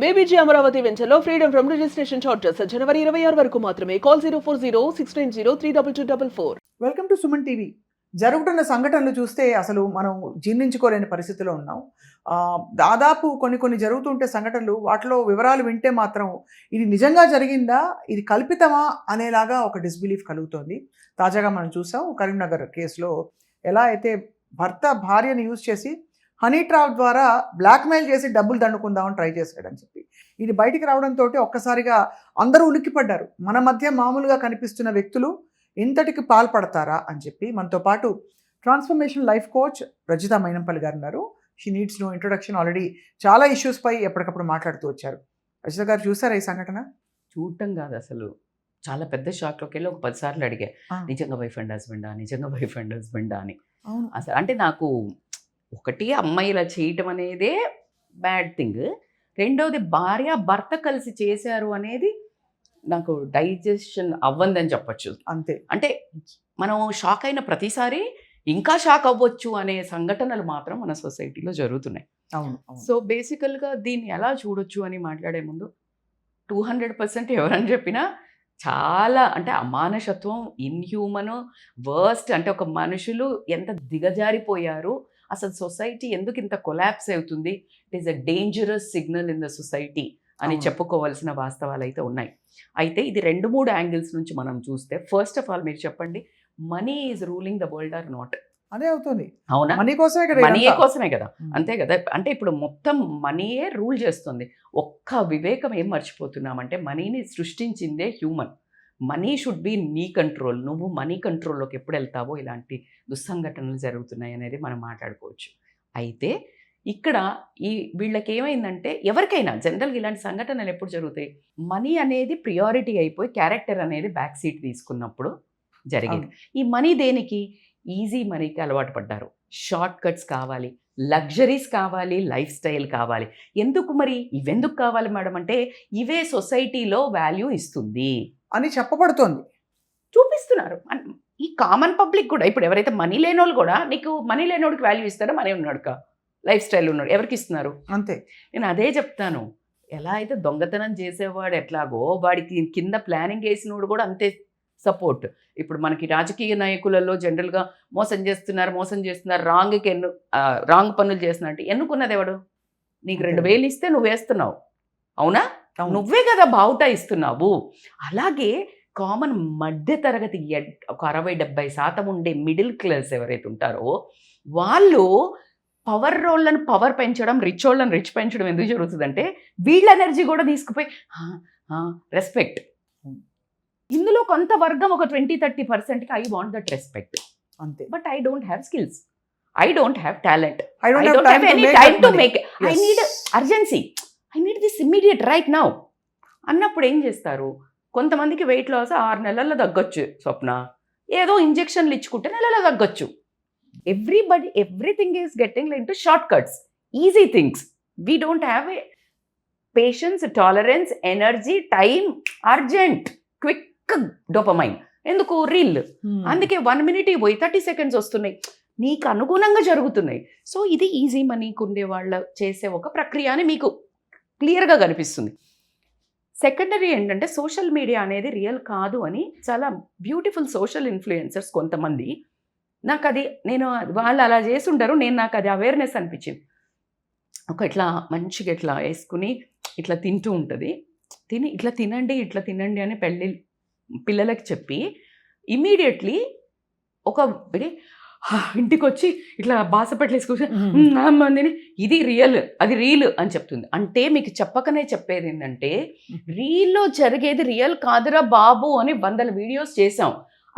బేబీజీ అమరావతి వెంచర్లో freedom from registration charges జనవరి 26 వరకు మాత్రమే. Call 04069032244. Welcome to Suman TV. జరుగుతున్న సంఘటనలు చూస్తే అసలు మనం జీర్ణించుకోలేని పరిస్థితిలో ఉన్నాం. దాదాపు కొన్ని జరుగుతుంటే సంఘటనలు వాటిలో వివరాలు వింటే మాత్రం ఇది నిజంగా జరిగిందా, ఇది కల్పితమా అనేలాగా ఒక డిస్బిలీఫ్ కలుగుతోంది. తాజాగా మనం చూసాం కరీంనగర్ కేసులో ఎలా అయితే భర్త భార్యను యూజ్ చేసి హనీ ట్రాప్ ద్వారా బ్లాక్మెయిల్ చేసి డబ్బులు దండుకుందామని ట్రై చేశాడని చెప్పి ఇది బయటికి రావడంతో ఒక్కసారిగా అందరూ ఉలిక్కిపడ్డారు. మన మధ్య మామూలుగా కనిపిస్తున్న వ్యక్తులు ఇంతటికి పాల్పడతారా అని చెప్పి. మనతో పాటు transformation life coach Rajitha Mainampalli గారు ఉన్నారు. She needs no introduction. Already చాలా ఇష్యూస్ పై ఎప్పటికప్పుడు మాట్లాడుతూ వచ్చారు. రజిత గారు చూసారా ఈ సంఘటన? చూడటం కాదు, అసలు చాలా పెద్ద షాక్లోకి వెళ్ళి ఒక 10 సార్లు అడిగా, నిజంగా వైఫ్ అండ్ హస్బెండా, నిజంగా వైఫ్ అండ్ హస్బెండా అని. అవును, అసలు అంటే నాకు ఒకటి అమ్మాయి ఇలా చేయటం అనేదే బ్యాడ్ థింగ్, రెండోది భార్య భర్త కలిసి చేశారు అనేది నాకు డైజెషన్ అవ్వందని చెప్పచ్చు. అంతే. అంటే మనం షాక్ అయిన ప్రతిసారి ఇంకా షాక్ అవ్వచ్చు అనే సంఘటనలు మాత్రం మన సొసైటీలో జరుగుతున్నాయి. అవును. సో బేసికల్గా దీన్ని ఎలా చూడొచ్చు అని మాట్లాడే ముందు 200% ఎవరని చెప్పినా చాలా అంటే అమానుషత్వం, ఇన్హ్యూమన్, వర్స్ట్. అంటే ఒక మనుషులు ఎంత దిగజారిపోయారు, అసలు సొసైటీ ఎందుకు ఇంత కొలాప్స్ అవుతుంది, it is a dangerous signal in the society అని చెప్పుకోవాల్సిన వాస్తవాలు అయితే ఉన్నాయి. అయితే ఇది 2-3 యాంగిల్స్ నుంచి మనం చూస్తే, ఫస్ట్ ఆఫ్ ఆల్ మీరు చెప్పండి, money is ruling the world or not? అదే అవుతుంది. అవునా? మనీ కోసమే కదా, మనీయే కోసమే కదా, అంతే కదా. అంటే ఇప్పుడు మొత్తం మనీయే రూల్ చేస్తుంది. ఒక్క వివేకం ఏం మర్చిపోతున్నామంటే, మనీని సృష్టించిందే హ్యూమన్. మనీ షుడ్ బి నీ కంట్రోల్. నువ్వు మనీ కంట్రోల్లోకి ఎప్పుడు వెళ్తావో ఇలాంటి దుస్సంఘటనలు జరుగుతున్నాయి అనేది మనం మాట్లాడుకోవచ్చు. అయితే ఇక్కడ వీళ్ళకి ఏమైందంటే, ఎవరికైనా జనరల్గా ఇలాంటి సంఘటనలు ఎప్పుడు జరుగుతాయి, మనీ అనేది ప్రియారిటీ అయిపోయి క్యారెక్టర్ అనేది బ్యాక్ సీట్ తీసుకున్నప్పుడు జరిగేది. ఈ మనీ దేనికి? ఈజీ మనీకి అలవాటు పడ్డారు. షార్ట్ కట్స్ కావాలి, లగ్జరీస్ కావాలి, లైఫ్ స్టైల్ కావాలి. ఎందుకు మరి ఇవెందుకు కావాలి మేడం అంటే, ఇవే సొసైటీలో వాల్యూ ఇస్తుంది అని చెప్పబడుతోంది, చూపిస్తున్నారు. ఈ కామన్ పబ్లిక్ కూడా, ఇప్పుడు ఎవరైతే మనీ లేని వాళ్ళు కూడా, నీకు మనీ లేనివాడికి వాల్యూ ఇస్తారో, మనీ ఉన్నాడుక లైఫ్ స్టైల్ ఉన్నాడు ఎవరికి ఇస్తున్నారు? అంతే. నేను అదే చెప్తాను. ఎలా అయితే దొంగతనం చేసేవాడు ఎట్లాగో, వాడికి కింద ప్లానింగ్ వేసినోడు కూడా అంతే సపోర్ట్. ఇప్పుడు మనకి రాజకీయ నాయకులలో జనరల్గా మోసం చేస్తున్నారు, రాంగ్ పనులు చేస్తున్నట్టు ఎన్నుకున్నది ఎవడు? నీకు 2000 ఇస్తే నువ్వు వేస్తున్నావు, అవునా? నువ్వే కదా బావుటా ఇస్తున్నావు. అలాగే కామన్ మధ్య తరగతి ఒక 60-70% ఉండే మిడిల్ క్లాస్ ఎవరైతే ఉంటారో వాళ్ళు పవర్ రోళ్ళను పవర్ పెంచడం, రిచ్ వాళ్ళని రిచ్ పెంచడం ఎందుకు జరుగుతుందంటే, వీళ్ళ ఎనర్జీ కూడా తీసుకుపోయి రెస్పెక్ట్. ఇందులో కొంత వర్గం ఒక 20-30%కి ఐ వాంట్ దట్ రెస్పెక్ట్, అంతే. But I don't have skills, I don't have talent, I don't have any time to make it. I need urgency, I need this immediate right now అన్నప్పుడు ఏం చేస్తారు? కొంతమందికి weight loss 6 నెలల్లో తగ్గొచ్చు స్వప్న, ఏదో ఇంజెక్షన్లు ఇచ్చుకుంటే నెలలో తగ్గొచ్చు. Everything is getting into shortcuts, easy things. We don't have a patience, tolerance, energy, time, urgent, quick dopamine. ఎందుకు? రీల్. అందుకే 1 minute పోయి 30 seconds వస్తున్నాయి, నీకు అనుగుణంగా జరుగుతున్నాయి. సో ఇది ఈజీ మనీకి ఉండే వాళ్ళు చేసే ఒక ప్రక్రియ అని మీకు క్లియర్గా కనిపిస్తుంది. సెకండరీ ఏంటంటే, సోషల్ మీడియా అనేది రియల్ కాదు అని చాలా బ్యూటిఫుల్ సోషల్ ఇన్ఫ్లుయెన్సర్స్ కొంతమంది, నేను వాళ్ళు అలా చేసి ఉంటారు, నాకు అది అవేర్నెస్ అనిపించింది. ఇట్లా మంచిగా ఇట్లా వేసుకుని ఇట్లా తింటూ ఉంటుంది, ఇట్లా తినండి అని పిల్లలకి చెప్పి ఇమీడియట్లీ ఇంటికి వచ్చి ఇట్లా బాసపట్లు వేసుకొని ఇది రియల్, అది రీల్ అని చెప్తుంది. అంటే మీకు చెప్పకనే చెప్పేది ఏంటంటే, రీల్లో జరిగేది రియల్ కాదురా బాబు అని 100 వీడియోస్ చేసాం.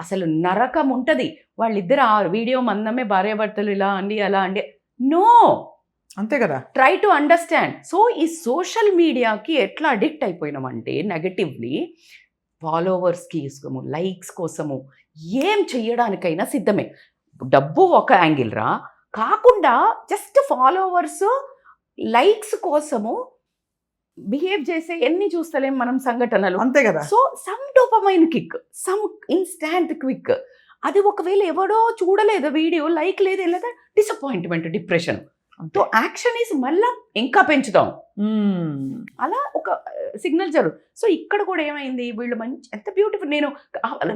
అసలు నరకం ఉంటుంది. వాళ్ళిద్దరు ఆ వీడియో మందమే భార్యాభర్తలు ఇలా అండి అలా అండి. నో, అంతే కదా. Try to understand. సో ఈ సోషల్ మీడియాకి ఎట్లా అడిక్ట్ అయిపోయినామంటే, నెగటివ్లీ ఫాలోవర్స్కి కోసము, లైక్స్ కోసము ఏం చెయ్యడానికైనా సిద్ధమే. డబ్బు ఒక యాంగిల్ రా, కాకుండా జస్ట్ ఫాలోవర్స్, లైక్స్ కోసము బిహేవ్ చేసే ఎన్ని చూస్తలేం మనం సంఘటనలు, అంతే కదా. So some dopamine kick, some instant quick. అది ఒకవేళ ఎవడో చూడలేదు వీడియో, లైక్ లేదు, లేదా disappointment, depression. So action is మళ్ళా ఇంకా పెంచుదాం, అలా ఒక సిగ్నల్ జరుగు. సో ఇక్కడ కూడా ఏమైంది, వీళ్ళు మంచి ఎంత బ్యూటిఫుల్, నేను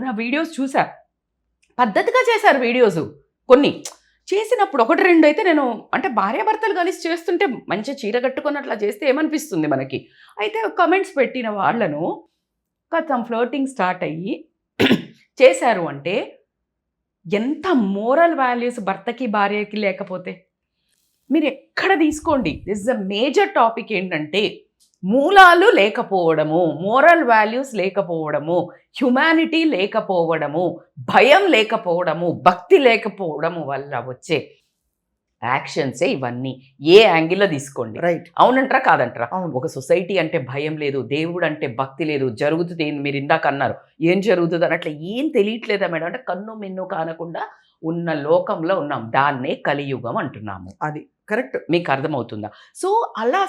నా వీడియోస్ చూసా, పద్ధతిగా చేశారు వీడియోస్. కొన్ని చేసినప్పుడు ఒకటి రెండు అయితే నేను అంటే భార్యాభర్తలు కలిసి చేస్తుంటే మంచి చీర కట్టుకొని అట్లా చేస్తే ఏమనిపిస్తుంది మనకి. అయితే కమెంట్స్ పెట్టిన వాళ్ళను కొంచెం ఫ్లోటింగ్ స్టార్ట్ అయ్యి చేశారు అంటే ఎంత మోరల్ వాల్యూస్ భర్తకి భార్యకి లేకపోతే. మీరు ఎక్కడ తీసుకోండి, this is a major topic ఏంటంటే మూలాలు లేకపోవడము, మోరల్ వాల్యూస్ లేకపోవడము, హ్యుమానిటీ లేకపోవడము, భయం లేకపోవడము, భక్తి లేకపోవడము వల్ల వచ్చే యాక్షన్సే ఇవన్నీ. ఏ యాంగిల్లో తీసుకోండి, రైట్, అవునంటారా కాదంటారా? అవును. ఒక సొసైటీ అంటే భయం లేదు, దేవుడు అంటే భక్తి లేదు, జరుగుతుంది మీరు ఇందాక అన్నారు ఏం జరుగుతుంది అని, అట్లా ఏం తెలియట్లేదా మేడం అంటే కన్ను మిన్ను కానకుండా ఉన్న లోకంలో ఉన్నాం, దాన్నే కలియుగం అంటున్నాము. అది కరెక్ట్, మీకు అర్థమవుతుందా? సో అలా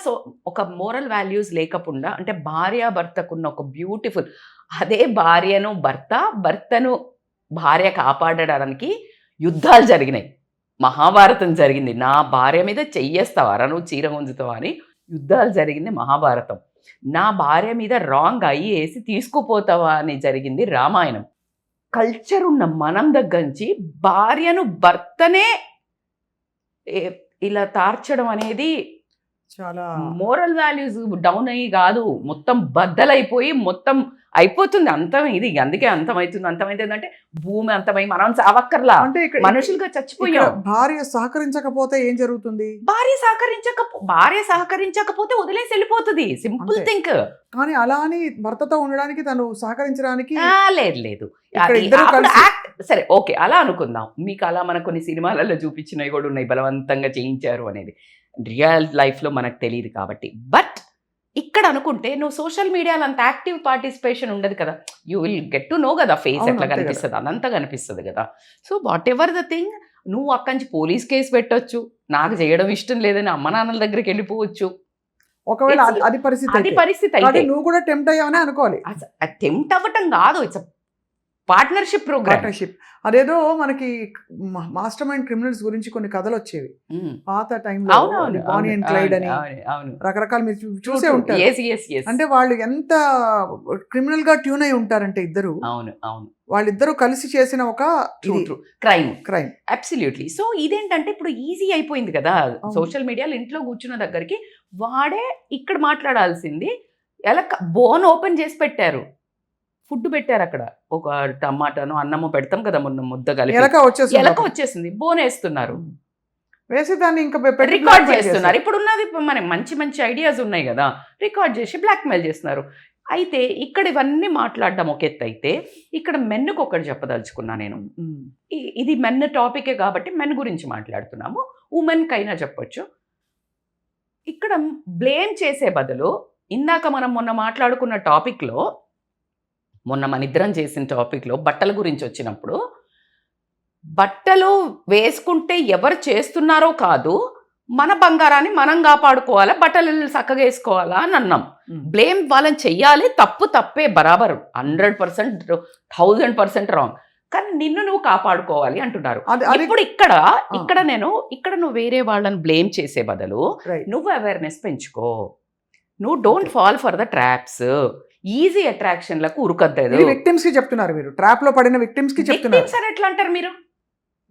ఒక మోరల్ వాల్యూస్ లేకుండా అంటే భార్యాభర్తకున్న ఒక బ్యూటిఫుల్, అదే భర్తను భార్య కాపాడడానికి యుద్ధాలు జరిగినాయి. మహాభారతం జరిగింది, నా భార్య మీద చెయ్యేస్తావారా నువ్వు చీర గుంజుతావా అని యుద్ధాలు జరిగింది మహాభారతం. నా భార్య మీద రాంగ్ అయ్యి వేసి తీసుకుపోతావా అని జరిగింది రామాయణం. కల్చర్ ఉన్న మనం దగ్గర నుంచి భర్తనే ఇలా తార్చడం అనేది చాలా మోరల్ వాల్యూస్ డౌన్ అయ్యి కాదు, మొత్తం బద్దలైపోయి మొత్తం అయిపోతుంది, అంతం. ఇది అందుకే అంతమైతుంది అంటే భూమి అంతమై మనం చావక్కర్లా, అంటే మనుషులుగా చచ్చిపోయాం. భార్య సహకరించకపోతే ఏం జరుగుతుంది? భార్య సహకరించకపోతే వదిలేసి వెళ్ళిపోతుంది, సింపుల్ థింక్. కానీ అలా అని భర్తతో ఉండడానికి తను సహకరించడానికి లేదు. ఇద్దరు సరే ఓకే అలా అనుకుందాం, మీకు అలా మన కొన్ని సినిమాలలో చూపించినవి కూడా ఉన్నాయి, బలవంతంగా చేయించారు అనేది. రియల్ లైఫ్లో మనకు తెలియదు కాబట్టి. బట్ ఇక్కడ అనుకుంటే నువ్వు సోషల్ మీడియాలో అంత యాక్టివ్ పార్టిసిపేషన్ ఉండదు కదా, you will get to know కదా ఫేస్ ఎట్లా కనిపిస్తుంది, అదంతా కనిపిస్తుంది కదా. So what ever the thing, నువ్వు అక్కడి నుంచి పోలీస్ కేసు పెట్టొచ్చు, నాకు చేయడం ఇష్టం లేదని అమ్మ నాన్నల దగ్గరికి వెళ్ళిపోవచ్చు. ఒకవేళ అది పరిస్థితి అయితే నువ్వు కూడా టెంప్ట్ అయ్యావని అనుకోవాలి. టెంప్ట్ అవ్వటం కాదు, ఇట్స్ పార్ట్నర్షిప్ ప్రోగ్రామ్. అదేదో మనకి మాస్టర్ మైండ్ క్రిమినల్స్ గురించి కొన్ని కథలు వచ్చేవి పాత టైంలో, బానీ అండ్ క్లైడ్ అని రకరకాల మీరు చూసే ఉంటారు. అంటే వాళ్ళు ఎంత క్రిమినల్ గా ట్యూన్ అయి ఉంటారంటే ఇద్దరు, వాళ్ళిద్దరూ కలిసి చేసిన ఒక క్రైమ్ అబ్సల్యూట్లీ. సో ఇదేంటంటే ఇప్పుడు ఈజీ అయిపోయింది కదా సోషల్ మీడియాలో, ఇంట్లో కూర్చున్న దగ్గరికి వాడే ఇక్కడ మాట్లాడాల్సింది. ఎలా బోన్ ఓపెన్ చేసి పెట్టారు, ఫుడ్ పెట్టారు అక్కడ, ఒక టమాటాను అన్నము పెడతాం కదా మొన్న ముద్ద కలిపి, ఎలక వచ్చేసింది, బోనేస్తున్నారు, వేసి దాన్ని ఇంకా రికార్డ్ చేస్తున్నారు. ఇప్పుడు ఉన్నది మన మంచి ఐడియాస్ ఉన్నాయి కదా, రికార్డ్ చేసి బ్లాక్మెయిల్ చేస్తున్నారు. అయితే ఇక్కడ ఇవన్నీ మాట్లాడడం ఒక ఎత్తు అయితే, ఇక్కడ మెన్నుకు ఒకటి చెప్పదలుచుకున్నా నేను. ఇది మెన్ టాపికే కాబట్టి మెన్ గురించి మాట్లాడుతున్నాము, ఉమెన్కి అయినా చెప్పొచ్చు. ఇక్కడ బ్లేమ్ చేసే బదులు ఇందాక మనం మొన్న మాట్లాడుకున్న టాపిక్లో, మొన్న మన ఇద్దరం చేసిన టాపిక్లో బట్టల గురించి వచ్చినప్పుడు, బట్టలు వేసుకుంటే ఎవరు చేస్తున్నారో కాదు, మన బంగారాన్ని మనం కాపాడుకోవాలా, బట్టలు చక్కగా వేసుకోవాలా అని అన్నాం. బ్లేమ్ వాళ్ళని చెయ్యాలి, తప్పే, బరాబర్ 100% 1000% రాంగ్, కానీ నిన్ను నువ్వు కాపాడుకోవాలి అంటున్నారు. ఇప్పుడు ఇక్కడ నువ్వు వేరే వాళ్ళని బ్లేమ్ చేసే బదులు నువ్వు అవేర్నెస్ పెంచుకో, నువ్వు don't fall for the traps, easy అట్రాక్షన్లకు ఉరుకద్దు. విక్టిమ్స్ కి చెప్తున్నారు మీరు, ట్రాప్ లో పడిన విక్టిమ్స్ కి చెప్తున్నారు. సార్ ఎట్లా అంటారు మీరు?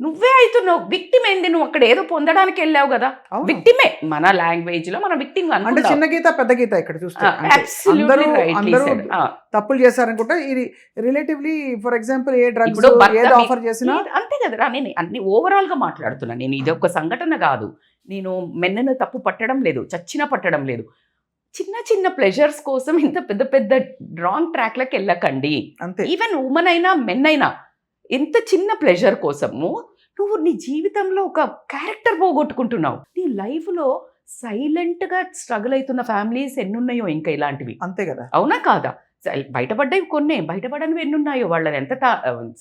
నువ్వే అవుతున్నావు విక్టిమ్. ఏంది, నువ్వు అక్కడ ఏదో పొందడానికి వెళ్ళావు కదా, విక్టిమే. మన లాంగ్వేజ్ లో మన విక్టిమ్ అంటే చిన్న గీత పెద్ద గీత ఇక్కడ చూస్తే అందరూ తప్పులు చేశారనుకుంటా. ఇది relatively for example A drugs ఏదో ఆఫర్ చేసినా అంతే కదరా. నేను అన్ని ఓవరాల్ గా మాట్లాడుతున్నా, నేను ఇది ఒక సంఘటన కాదు, నేను మెన్నను తప్పు పట్టడం లేదు, చచ్చినా పట్టడం లేదు. చిన్న ప్లెజర్స్ కోసం ఇంత పెద్ద రాంగ్ ట్రాక్లకు వెళ్ళకండి. ఈవెన్ ఉమెన్ అయినా మెన్ అయినా ఎంత చిన్న ప్లెజర్ కోసము నువ్వు నీ జీవితంలో ఒక క్యారెక్టర్ పోగొట్టుకుంటున్నావు. నీ లైఫ్లో సైలెంట్గా స్ట్రగుల్ అవుతున్న ఫ్యామిలీస్ ఎన్నున్నాయో ఇంకా ఇలాంటివి, అంతే కదా, అవునా కాదా? బయటపడ్డవి కొన్నే, బయటపడనివి ఎన్నున్నాయో, వాళ్ళని ఎంత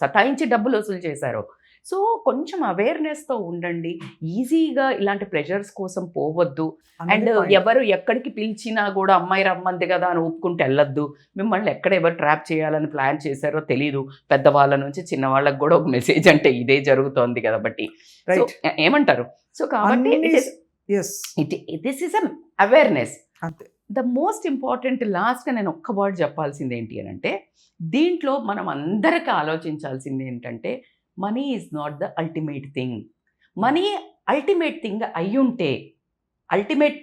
సతాయించి డబ్బులు వసూలు చేశారో. సో కొంచెం అవేర్నెస్తో ఉండండి, ఈజీగా ఇలాంటి ప్లెజర్స్ కోసం పోవద్దు. అండ్ ఎవరు ఎక్కడికి పిలిచినా కూడా అమ్మాయి రమ్మంది కదా అని ఒప్పుకుంటే వెళ్ళొద్దు. మిమ్మల్ని ఎక్కడ ఎవరు ట్రాప్ చేయాలని ప్లాన్ చేశారో తెలీదు. పెద్దవాళ్ళ నుంచి చిన్నవాళ్ళకి కూడా ఒక మెసేజ్ అంటే ఇదే జరుగుతోంది కాబట్టి ఏమంటారు? సో కాబట్టి ఎస్ దిస్ ఈస్ అవేర్నెస్. అంతే. ద మోస్ట్ ఇంపార్టెంట్ లాస్ట్గా నేను ఒక్క వర్డ్ చెప్పాల్సింది ఏంటి అని అంటే, దీంట్లో మనం అందరికీ ఆలోచించాల్సింది ఏంటంటే, money is not the ultimate thing. Money ultimate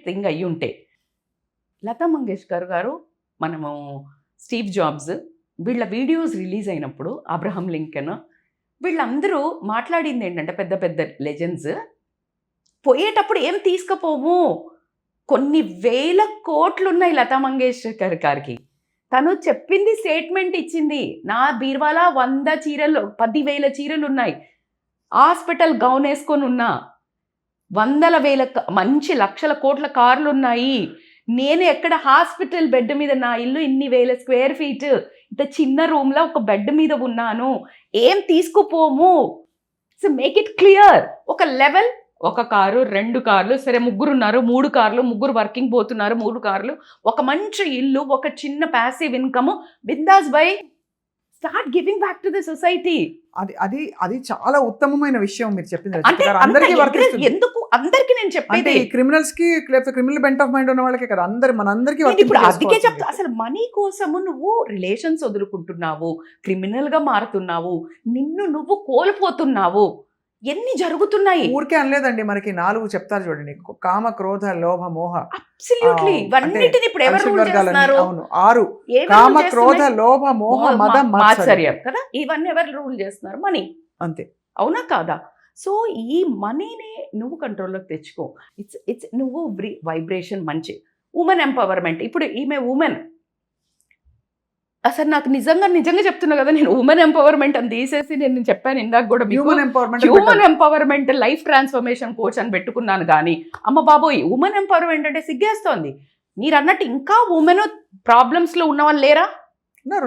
thing అయ్యుంటే లతా మంగేష్కర్ గారు, మనము స్టీవ్ జాబ్స్, వీళ్ళ వీడియోస్ రిలీజ్ అయినప్పుడు అబ్రహం లింకన్, వీళ్ళందరూ మాట్లాడింది ఏంటంటే, పెద్ద పెద్ద లెజెండ్స్, పోయేటప్పుడు ఏం తీసుకుపోము, కొన్ని వేల కోట్లు ఉన్నాయి లతా మంగేష్కర్ గారికి. తను చెప్పింది, స్టేట్మెంట్ ఇచ్చింది, నా బీర్వాలా 100 చీరలు 10,000 చీరలు ఉన్నాయి, హాస్పిటల్ గౌన్ వేసుకొని ఉన్నా, 100,000 మంచి లక్షల కోట్ల కార్లు ఉన్నాయి, నేను ఎక్కడ హాస్పిటల్ బెడ్ మీద, నా ఇల్లు ఇన్ని వేల స్క్వేర్ ఫీట్, ఇంత చిన్న రూమ్లో ఒక బెడ్ మీద ఉన్నాను, ఏం తీసుకుపోము. So make it clear. ఒక లెవెల్, ఒక కారు, 2 కార్లు, సరే 3 ఉన్నారు, 3 కార్లు, 3 వర్కింగ్ పోతున్నారు, 3 కార్లు, ఒక మంచి ఇల్లు, ఒక చిన్న passive income, bindaas by start giving back to the society. అది అది అది చాలా ఉత్తమమైన విషయం మీరు చెప్పింది. అంటే అందరికీ వర్తిస్తుంది. ఎందుకు అందరికి నేను అంటే చెప్పేది, ఈ క్రిమినల్స్ కి లేకపోతే క్రిమినల్ బెంట్ ఆఫ్ మైండ్ ఉన్న వాళ్ళకే కదా, మనందరికీ నేను ఇప్పుడు అందుకే వర్తింపజేసుకోవాల్సింది. చెప్తా, అసలు మనీ కోసము నువ్వు రిలేషన్స్ వదులుకుంటున్నావు, క్రిమినల్ గా మారుతున్నావు, నిన్ను నువ్వు కోల్పోతున్నావు, ఎన్ని జరుగుతున్నాయి. ఊరికే అనలేదండి, మనకి 4 చెప్తారు చూడండి, కామ, క్రోధ, లోభ, మోహ. అబ్సల్యూట్లీ. ఇవన్నిటిని ఇప్పుడు ఎవరు రూల్ చేస్తున్నారు? అవును, 6 ఏవి కామ, rule క్రోధ, చేస్తున్నాయి? లోభ, మోహ, మద, మాత్సర్యం. మాత్సర్యం కదా, ఇవన్నీ ఎవరు రూల్ చేస్తున్నారు? మనీ. అంతే. అవునా కాదా? సో ఈ మనీని నువ్వు కంట్రోల్లోకి తెచ్చుకో. ఇట్స్ నువ్వు వైబ్రేషన్ మంచి ఉమెన్ ఎంపవర్మెంట్. ఇప్పుడు ఈమె ఉమెన్, అసలు నాకు నిజంగా చెప్తున్నా కదా, నేను ఉమెన్ ఎంపవర్మెంట్ అని తీసేసి నేను చెప్పాను ఇందాక కూడా, human empowerment. Human empowerment life transformation coach అని పెట్టుకున్నాను. కానీ అమ్మ బాబోయ్, ఉమెన్ ఎంపవర్మెంట్ అంటే సిగ్గేస్తోంది. మీరు అన్నట్టు ఇంకా ఉమెన్ ప్రాబ్లమ్స్లో ఉన్న వాళ్ళు లేరా?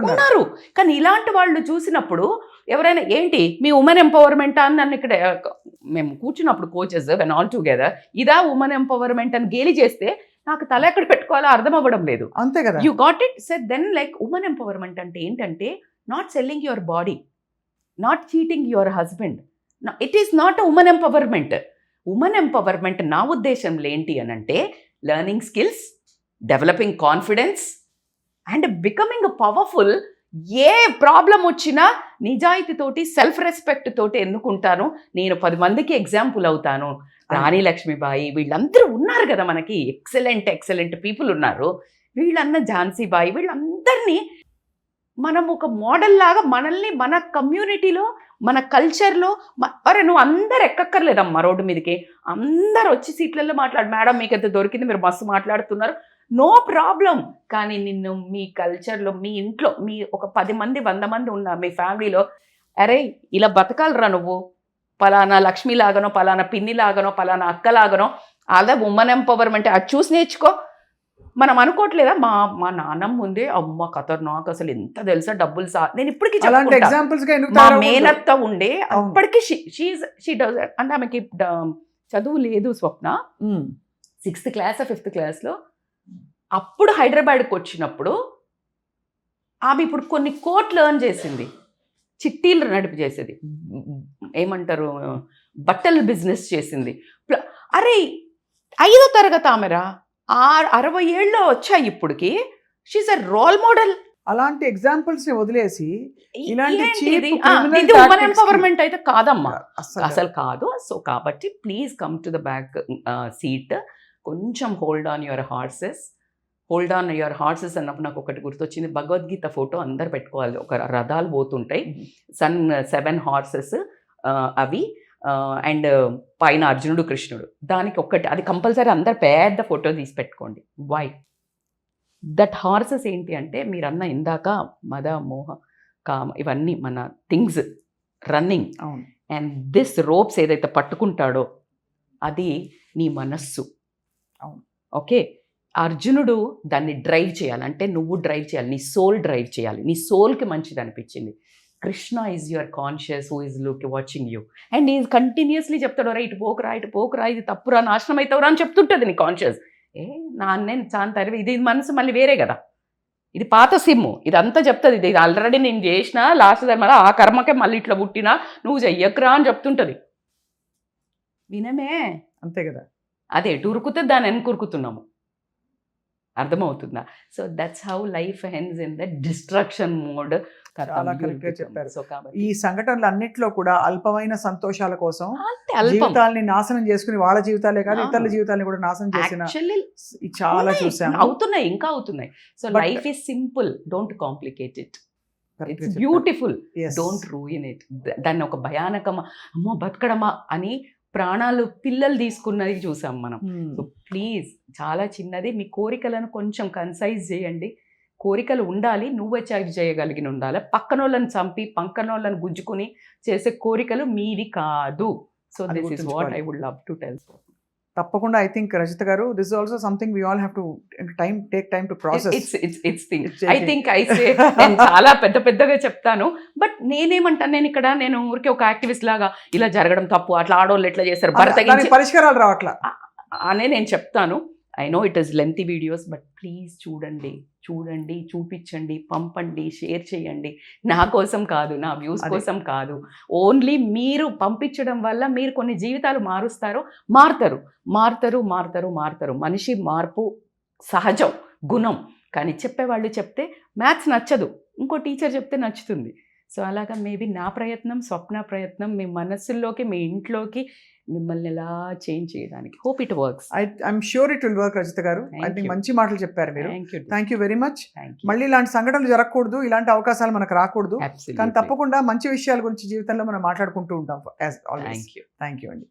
ఉన్నారు. కానీ ఇలాంటి వాళ్ళు చూసినప్పుడు ఎవరైనా ఏంటి మీ ఉమెన్ ఎంపవర్మెంట్ అని నన్ను ఇక్కడ మేము కూర్చున్నప్పుడు కోచెస్ వెన్ ఆల్ టుగెదర్ ఇదా ఉమెన్ ఎంపవర్మెంట్ అని గేలి చేస్తే నాకు తల ఎక్కడ పెట్టుకోవాలో అర్థం అవ్వడం లేదు. అంతే కదా. You got it. Set then like women empowerment అంటే ఏంటంటే, not selling your body, not cheating your husband. It is not a women empowerment. Women empowerment నా ఉద్దేశంలో ఏంటి అని అంటే, learning skills, developing confidence and becoming powerful. ఏ problem వచ్చినా నిజాయితీతోటి, సెల్ఫ్ రెస్పెక్ట్ తోటి ఎన్నుకుంటాను, నేను 10 మందికి ఎగ్జాంపుల్ అవుతాను. రాణి లక్ష్మీబాయి, వీళ్ళందరూ ఉన్నారు కదా మనకి, ఎక్సలెంట్ పీపుల్ ఉన్నారు. వీళ్ళన్న ఝాన్సీబాయి, వీళ్ళందరినీ మనం ఒక మోడల్ లాగా మనల్ని మన కమ్యూనిటీలో, మన కల్చర్లో, అరే నువ్వు అందరు ఎక్కక్కర్లేదమ్మా రోడ్డు మీదకి, అందరు వచ్చి సీట్లలో మాట్లాడు, మేడం మీకు ఎంత దొరికింది, మీరు మస్తు మాట్లాడుతున్నారు, నో ప్రాబ్లం. కానీ నిన్ను మీ కల్చర్లో, మీ ఇంట్లో, మీ ఒక 10 మంది 100 మంది ఉన్న మీ ఫ్యామిలీలో, అరే ఇలా బతకాలరా నువ్వు, పలానా లక్ష్మి లాగనో, పలానా పిన్ని లాగనో, పలానా అక్క లాగనో, అదే ఉమెన్ ఎంపవర్మెంట్, అది చూసి నేర్చుకో. మనం అనుకోవట్లేదా, మా నాన్నమ్మ ముందే అమ్మ ఖతర్నాక్, అసలు ఎంత తెలుసా డబ్బులు నేను ఇప్పటికీ మా మేనత్త ఉండే, అప్పటికి షీ డస్. అంటే ఆమెకి చదువు లేదు స్వప్న, 6th క్లాస్ 5th క్లాస్లో. అప్పుడు హైదరాబాద్కి వచ్చినప్పుడు ఆమె ఇప్పుడు కొన్ని కోట్లు ఎర్న్ చేసింది, చిట్టీలు నడిపి చేసేది, ఏమంటారు బట్టల బిజినెస్ చేసింది. అరే 5వ తరగతి ఆమెరా, 60 ఏళ్ళు వచ్చాయి ఇప్పటికి. She is a role model. అలాంటి ఎగ్జాంపుల్స్ ని వదిలేసి ఇలాంటి ఇది ఉమెన్ ఎంపవర్మెంట్ అయితే కాదమ్మా, అసలు కాదు. సో కాబట్టి please come to the back seat, కొంచెం హోల్డ్ ఆన్ యువర్ హార్సెస్. అన్నప్పుడు నాకు ఒకటి గుర్తొచ్చింది, భగవద్గీత ఫోటో అందరు పెట్టుకోవాలి. ఒక రథాలు పోతుంటాయి, 7 హార్సెస్ అవి, అండ్ పైన అర్జునుడు కృష్ణుడు, దానికి ఒకటి అది కంపల్సరీ అందరు పెద్ద ఫోటో తీసి పెట్టుకోండి. వై దట్ హార్సెస్ ఏంటి అంటే, మీరు అన్న ఇందాక మద, మోహ, కామ, ఇవన్నీ మన things running. And this ropes ఏదైతే పట్టుకుంటాడో అది నీ మనస్సు. ఓకే, అర్జునుడు దాన్ని డ్రైవ్ చేయాలి, అంటే నువ్వు డ్రైవ్ చేయాలి, నీ సోల్ డ్రైవ్ చేయాలి, నీ సోల్కి మంచిది అనిపించింది. Krishna is your conscious who is watching you, and is continuously చెప్తాడు, రా ఇటు పోకురా, ఇది తప్పురా, నాశనం అవుతావురా అని చెప్తుంటుంది నీ కాన్షియస్. నాన్నేను చాన్ తరివి, ఇది మనసు మళ్ళీ వేరే కదా, ఇది పాత సిమ్ము, ఇదంతా చెప్తుంది, ఇది ఆల్రెడీ నేను చేసిన లాస్ట్ టైం, ఆ కర్మకే మళ్ళీ ఇట్లా పుట్టినా నువ్వు చెయ్యకురా అని చెప్తుంటుంది. వినమే, అంతే కదా. అదే ఎటు ఉరుకుతే దాని వెనక ఉరుకుతున్నాము. అర్థమవుతుందా? So that's how life hence in the destruction mode. చాలా correct గా చెప్పారు. సో కాబట్టి ఈ సంఘటనలు అన్నిట్లో కూడా అల్పమైన సంతోషాల కోసం అంతే అల్పం. జీవితాల్ని నాశనం చేసుకుని వాళ్ళ జీవితాలే కాదు ఆ. ఇతరుల జీవితాన్ని కూడా నాశనం చేసిన యాక్చువల్లీ చాలా చూసాము. అవుతున్నాయి, ఇంకా అవుతున్నాయి. So But- life is simple, don't complicate it. Correct గా ఇట్స్ చెప్పారు. Beautiful, Yes. Don't ruin it. దాన్ని ఒక భయానకమా, అమ్మో బతకడమా అని ప్రాణాలు పిల్లలు తీసుకున్నది చూసాం మనం. Hmm. సో ప్లీజ్ చాలా చిన్నది, మీ కోరికలను కొంచెం కన్సైజ్ చేయండి. కోరికలు ఉండాలి, నువ్వు అచీవ్ చేయగలిగిన ఉండాలి. పక్కనోళ్ళని చంపి పక్కనోళ్ళని గుంజుకుని చేసే కోరికలు మీవి కాదు. సో అది దిస్ ఇస్ వాట్ గుర్తుంచుకోవాలి. I would love to tell. తప్పకుండా ఐ థింక్ రజిత గారు this is also something we all have to take time to process. It's thing. It's I taking- think I say నేను చాలా పెద్దగా చెప్తాను. But నేనేమంటాను, నేను ఊరికే ఒక యాక్టివిస్ట్ లాగా ఇలా జరగడం తప్పు, అట్లా ఆడోళ్ళు ఎట్లా చేస్తారు, భర్త దానికి పరిష్కారాలు రావట్లా. అనే నేను చెప్తాను. I know it is lengthy videos, but please చూడండి, చూపించండి, పంపండి, షేర్ చేయండి. నా కోసం కాదు, నా వ్యూస్ అదే. కోసం కాదు. ఓన్లీ మీరు పంపించడం వల్ల మీరు కొన్ని జీవితాలు మారుతారు. మనిషి మార్పు సహజం, గుణం. కానీ చెప్పేవాళ్ళు చెప్తే మ్యాథ్స్ నచ్చదు, ఇంకో టీచర్ చెప్తే నచ్చుతుంది. సో అలాగా మేబీ నా ప్రయత్నం, స్వప్న ప్రయత్నం మీ మనస్సుల్లోకి, మీ ఇంట్లోకి మిమ్మల్ని ఎలా చేంజ్ చేయడానికి. Hope it works. I'm sure it will work Rajitha గారు. I Thank think you. మంచి మాటలు చెప్పారు మీరు. Thank you very much. Thank you. మళ్ళీ ఇలాంటి సంఘటనలు జరగకూడదు, ఇలాంటి అవకాశాలు మనకు రాకూడదు. కానీ Absolutely. తప్పకుండా మంచి విషయాల గురించి జీవితంలో మనం మాట్లాడుకుంటూ ఉంటాం. Thank you. థ్యాంక్ యూ అండి.